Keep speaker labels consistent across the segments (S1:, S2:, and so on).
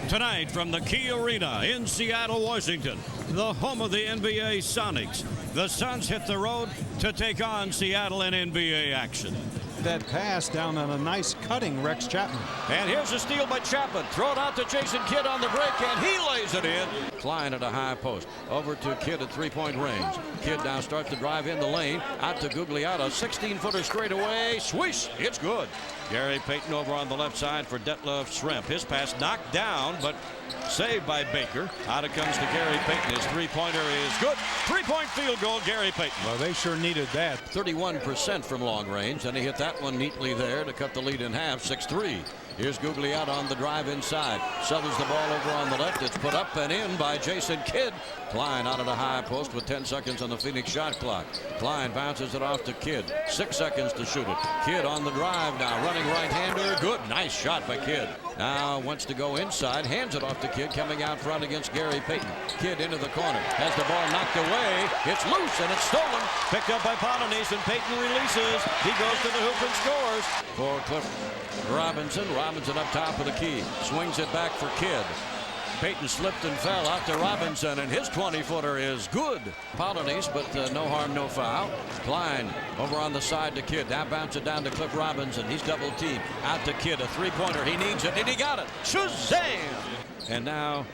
S1: Tonight from the KeyArena in Seattle, Washington, the home of the NBA Sonics, the Suns hit the road to take on Seattle in NBA action.
S2: That pass down on a nice cutting Rex Chapman.
S1: And here's a steal by Chapman. Throw it out to Jason Kidd on the break, and he lays it in. Klein at a high post. Over to Kidd at three-point range. Kidd now starts to drive in the lane. Out to Gugliotta. 16-footer straight away. Swish. It's good. Gary Payton over on the left side for Detlef Schrempf. His pass knocked down, but saved by Baker. Out it comes to Gary Payton. His three-pointer is good. Three-point field goal, Gary Payton.
S2: Well, they sure needed that.
S1: 31% from long range, and he hit that one neatly there to cut the lead in half. 6-3. Here's Gugliotta on the drive inside. Shovels the ball over on the left. It's put up and in by Jason Kidd. Klein out at a high post with 10 seconds on the Phoenix shot clock. Klein bounces it off to Kidd. 6 seconds to shoot it. Kidd on the drive now. Running right-hander. Good. Nice shot by Kidd. Now wants to go inside. Hands it off to Kidd coming out front against Gary Payton. Kidd into the corner. Has the ball knocked away. It's loose and it's stolen. Picked up by Payton, and Payton releases. He goes to the hoop and scores. For Cliff Robinson. Robinson up top of the key. Swings it back for Kidd. Payton slipped and fell out to Robinson, and his 20-footer is good. Polonese, but no harm, no foul. Klein over on the side to Kidd. Now bounce it down to Cliff Robinson. He's double teamed. Out to Kidd, a three-pointer. He needs it, and he got it. Shazam! And now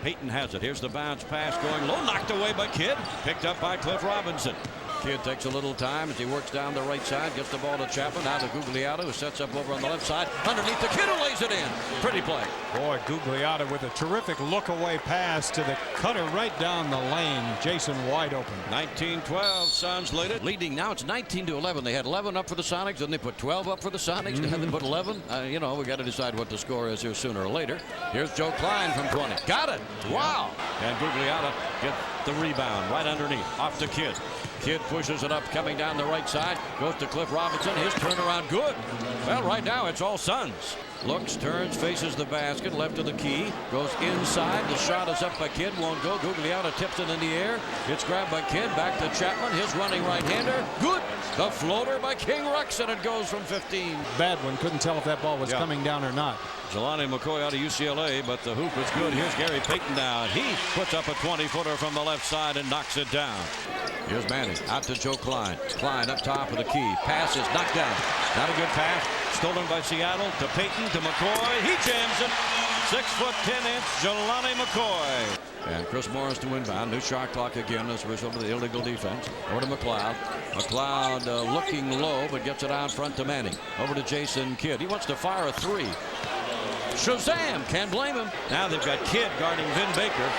S1: Payton has it. Here's the bounce pass going low. Knocked away by Kidd. Picked up by Cliff Robinson. Kidd takes a little time as he works down the right side, gets the ball to Chapman, now to Gugliotta, who sets up over on the left side. Underneath the Kidd, who lays it in. Pretty play.
S2: Boy, Gugliotta with a terrific look-away pass to the cutter right down the lane. Jason wide open.
S1: 19-12, Suns lead it. Leading now, it's 19-11. They had 11 up for the Sonics, then they put 12 up for the Sonics, then they put 11. You know, we got to decide what the score is here sooner or later. Here's Joe Klein from 20. Got it. Wow. And Gugliotta gets the rebound right underneath. Off to Kidd. Kidd pushes it up, coming down the right side. Goes to Cliff Robinson. His turnaround good. Well, right now it's all Suns. Looks, turns, faces the basket, left of the key. Goes inside. The shot is up by Kidd. Won't go. Gugliotta tips it in the air. It's grabbed by Kidd. Back to Chapman. His running right-hander. Good. The floater by King Rex, and it goes from 15.
S2: Bad one. Couldn't tell if that ball was coming down or not.
S1: Jelani McCoy out of UCLA, but the hoop is good. Here's Gary Payton down. He puts up a 20-footer from the left side and knocks it down. Here's Manning out to Joe Klein. Klein up top of the key. Pass is knocked down. Not a good pass. Stolen by Seattle to Payton to McCoy. He jams it. 6'10" Jelani McCoy. And Chris Morris to inbound. New shot clock again as a result of the illegal defense. Over to McLeod. McLeod looking low, but gets it out front to Manning. Over to Jason Kidd. He wants to fire a three. Shazam! Can't blame him. Now they've got Kidd guarding Vin Baker.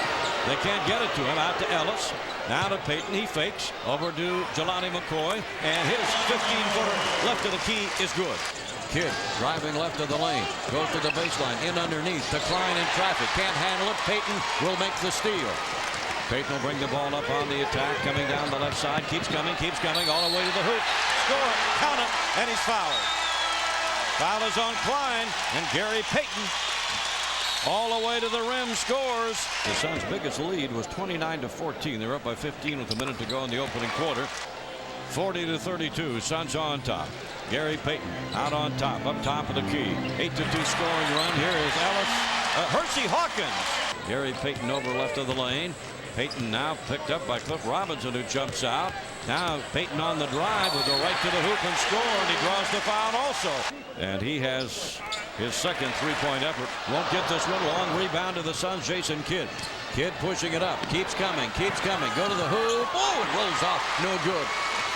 S1: They can't get it to him. Out to Ellis. Now to Payton. He fakes. Over to Jelani McCoy. And his 15-footer left of the key is good. Kidd driving left of the lane. Goes to the baseline. In underneath. To Klein in traffic. Can't handle it. Payton will make the steal. Payton will bring the ball up on the attack. Coming down the left side. Keeps coming. All the way to the hoop. Score. Count it. And he's fouled. Foul is on Klein, and Gary Payton all the way to the rim scores. The Suns' biggest lead was 29-14. They were up by 15 with a minute to go in the opening quarter. 40-32, Suns on top. Gary Payton out on top, up top of the key. 8-2 scoring run. Here is Ellis. Hersey Hawkins. Gary Payton over left of the lane. Payton now picked up by Cliff Robinson, who jumps out. Now Payton on the drive will go right to the hoop and score, and he draws the foul also. And he has his second three-point effort. Won't get this one. Long rebound to the Suns. Jason Kidd. Kidd pushing it up. Keeps coming. Go to the hoop. Oh, it rolls off. No good.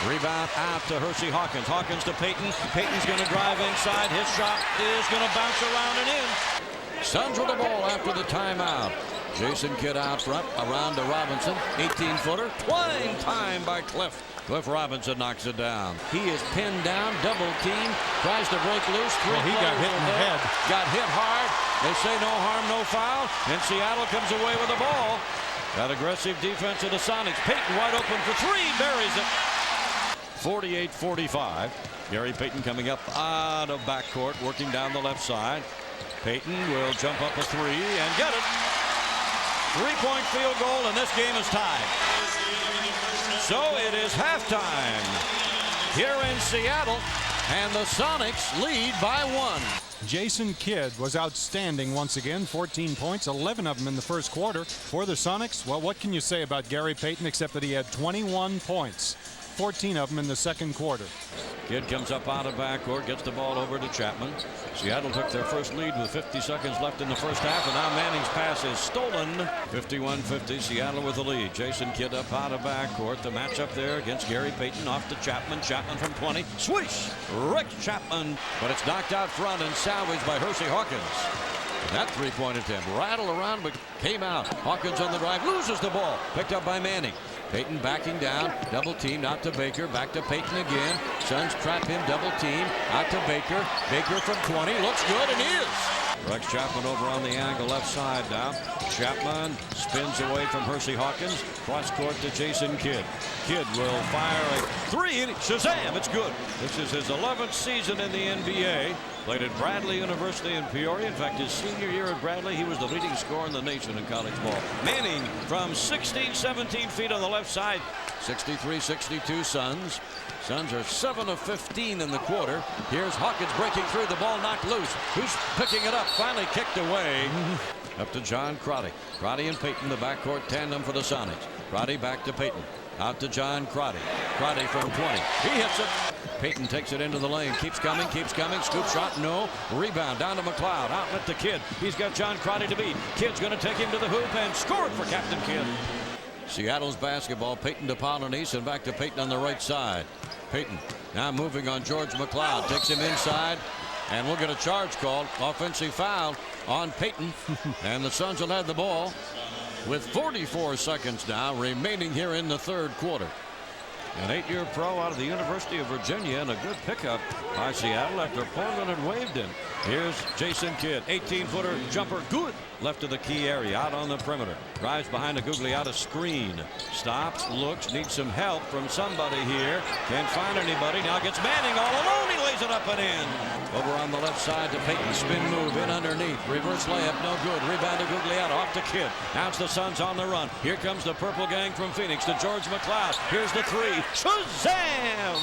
S1: Rebound out to Hersey Hawkins. Hawkins to Payton. Payton's going to drive inside. His shot is going to bounce around and in. Suns with the ball after the timeout. Jason Kidd out front, around to Robinson. 18-footer. Twine time by Cliff. Cliff Robinson knocks it down. He is pinned down, double team, tries to break loose.
S2: He got hit in the head.
S1: Got hit hard. They say no harm, no foul, and Seattle comes away with the ball. That aggressive defense of the Sonics. Payton wide open for three, buries it. 48-45. Gary Payton coming up out of backcourt, working down the left side. Payton will jump up a three and get it. Three-point field goal, and this game is tied. So it is halftime here in Seattle, and the Sonics lead by 1.
S2: Jason Kidd was outstanding once again. 14 points, 11 of them in the first quarter. For the Sonics, well, what can you say about Gary Payton except that he had 21 points, 14 of them in the second quarter.
S1: Kidd comes up out of backcourt, gets the ball over to Chapman. Seattle took their first lead with 50 seconds left in the first half, and now Manning's pass is stolen. 51-50, Seattle with the lead. Jason Kidd up out of backcourt. The matchup there against Gary Payton, off to Chapman. Chapman from 20. Swish! Rick Chapman, but it's knocked out front and salvaged by Hersey Hawkins. That three-point attempt rattled around but came out. Hawkins on the drive, loses the ball. Picked up by Manning. Payton backing down, double team, out to Baker, back to Payton again. Suns trap him, double team, out to Baker. Baker from 20, looks good, and he is. Rex Chapman over on the angle left side now. Chapman spins away from Hersey Hawkins. Cross court to Jason Kidd. Kidd will fire a three, and Shazam, it's good. This is his 11th season in the NBA. Played at Bradley University in Peoria. In fact, his senior year at Bradley, he was the leading scorer in the nation in college ball. Manning from 16, 17 feet on the left side. 63-62 Suns. Suns are 7 of 15 in the quarter. Here's Hawkins breaking through, the ball knocked loose. Who's picking it up? Finally kicked away. Up to John Crotty. Crotty and Payton, the backcourt tandem for the Sonics. Crotty back to Payton. Out to John Crotty. Crotty from 20. He hits it. Payton takes it into the lane. Keeps coming, keeps coming. Scoop shot, no. Rebound down to McLeod. Outlet to Kidd. He's got John Crotty to beat. Kidd's going to take him to the hoop and score it for Captain Kidd. Seattle's basketball. Payton to Polonese and back to Payton on the right side. Payton now moving on George McLeod. Takes him inside. And we'll get a charge called. Offensive foul on Payton. And the Suns will have the ball with 44 seconds now remaining here in the third quarter. An 8-year pro out of the University of Virginia, and a good pickup by Seattle after Portland had waved him. Here's Jason Kidd, 18-footer jumper, good. Left of the key area, out on the perimeter. Drives behind a Gugliotta screen. Stops, looks, needs some help from somebody here. Can't find anybody. Now gets Manning all alone. He lays it up and in. Over on the left side to Payton. Spin move in underneath. Reverse layup, no good. Rebound to Gugliotta, off to Kidd. Now it's the Suns on the run. Here comes the purple gang from Phoenix to George McLeod. Here's the three. Shazam!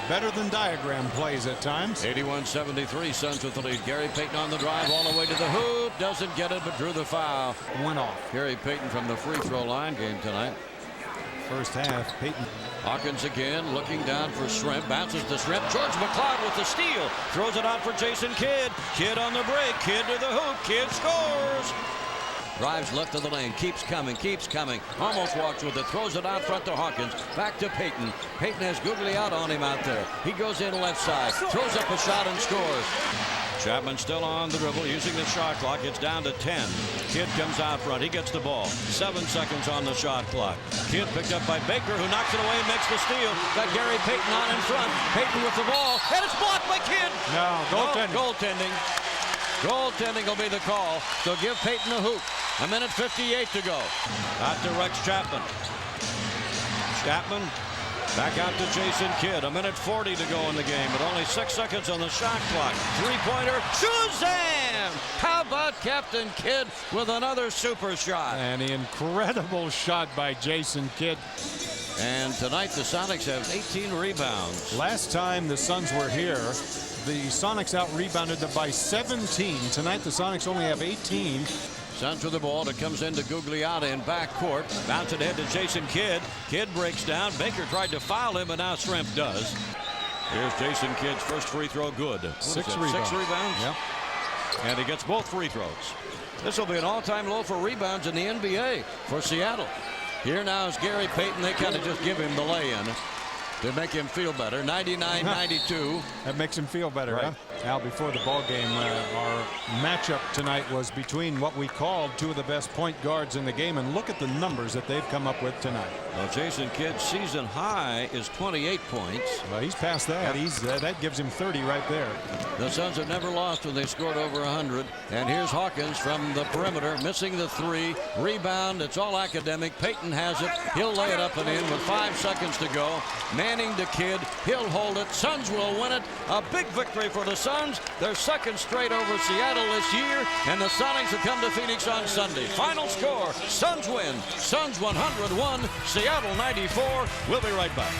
S2: Better than diagram plays at times.
S1: 81-73, Suns with the lead. Gary Payton on the drive all the way to the hoop. Doesn't get it, but drew the foul.
S2: Went off.
S1: Gary Payton from the free throw line. Game tonight.
S2: First half, Payton.
S1: Hawkins again looking down for Shrimp. Bounces to Shrimp. George McLeod with the steal. Throws it out for Jason Kidd. Kidd on the break. Kidd to the hoop. Kidd scores. Drives left of the lane, keeps coming, almost walks with it, throws it out front to Hawkins, back to Payton. Payton has Gugliotta on him out there. He goes in left side, throws up a shot and scores. Chapman still on the dribble, using the shot clock. It's down to 10. Kidd comes out front, he gets the ball. 7 seconds on the shot clock. Kidd picked up by Baker, who knocks it away and makes the steal. Got Gary Payton on in front. Payton with the ball, and it's blocked by Kidd.
S2: No, goaltending.
S1: Goaltending. Goaltending will be the call, so give Payton a hoop. A minute 58 to go. Out to Rex Chapman. Chapman back out to Jason Kidd. A minute 40 to go in the game, but only 6 seconds on the shot clock. Three-pointer. Shazam! How about Captain Kidd with another super shot?
S2: An incredible shot by Jason Kidd.
S1: And tonight the Sonics have 18 rebounds.
S2: Last time the Suns were here, the Sonics out-rebounded them by 17. Tonight the Sonics only have 18.
S1: Suns with the ball. It comes into Gugliotta in backcourt. Bounce it ahead to Jason Kidd. Kidd breaks down. Baker tried to foul him, but now Shrimp does. Here's Jason Kidd's first free throw, good.
S2: Six rebounds.
S1: Yep. And he gets both free throws. This will be an all-time low for rebounds in the NBA for Seattle. Here now is Gary Payton. They kind of just give him the lay-in to make him feel better. 99-92.
S2: That makes him feel better,
S1: right.
S2: Huh? Al, before the ball game, our matchup tonight was between what we called two of the best point guards in the game, and look at the numbers that they've come up with tonight.
S1: Well, Jason Kidd's season high is 28 points.
S2: Well, he's past that. That gives him 30 right there.
S1: The Suns have never lost when they scored over 100. And here's Hawkins from the perimeter, missing the three. Rebound, it's all academic. Payton has it. He'll lay it up and in with 5 seconds to go. Manning to Kidd. He'll hold it. Suns will win it. A big victory for the Suns. Their second straight over Seattle this year. And the Sonics will come to Phoenix on Sunday. Final score, Suns win. Suns 101, Seattle 94. We'll be right back.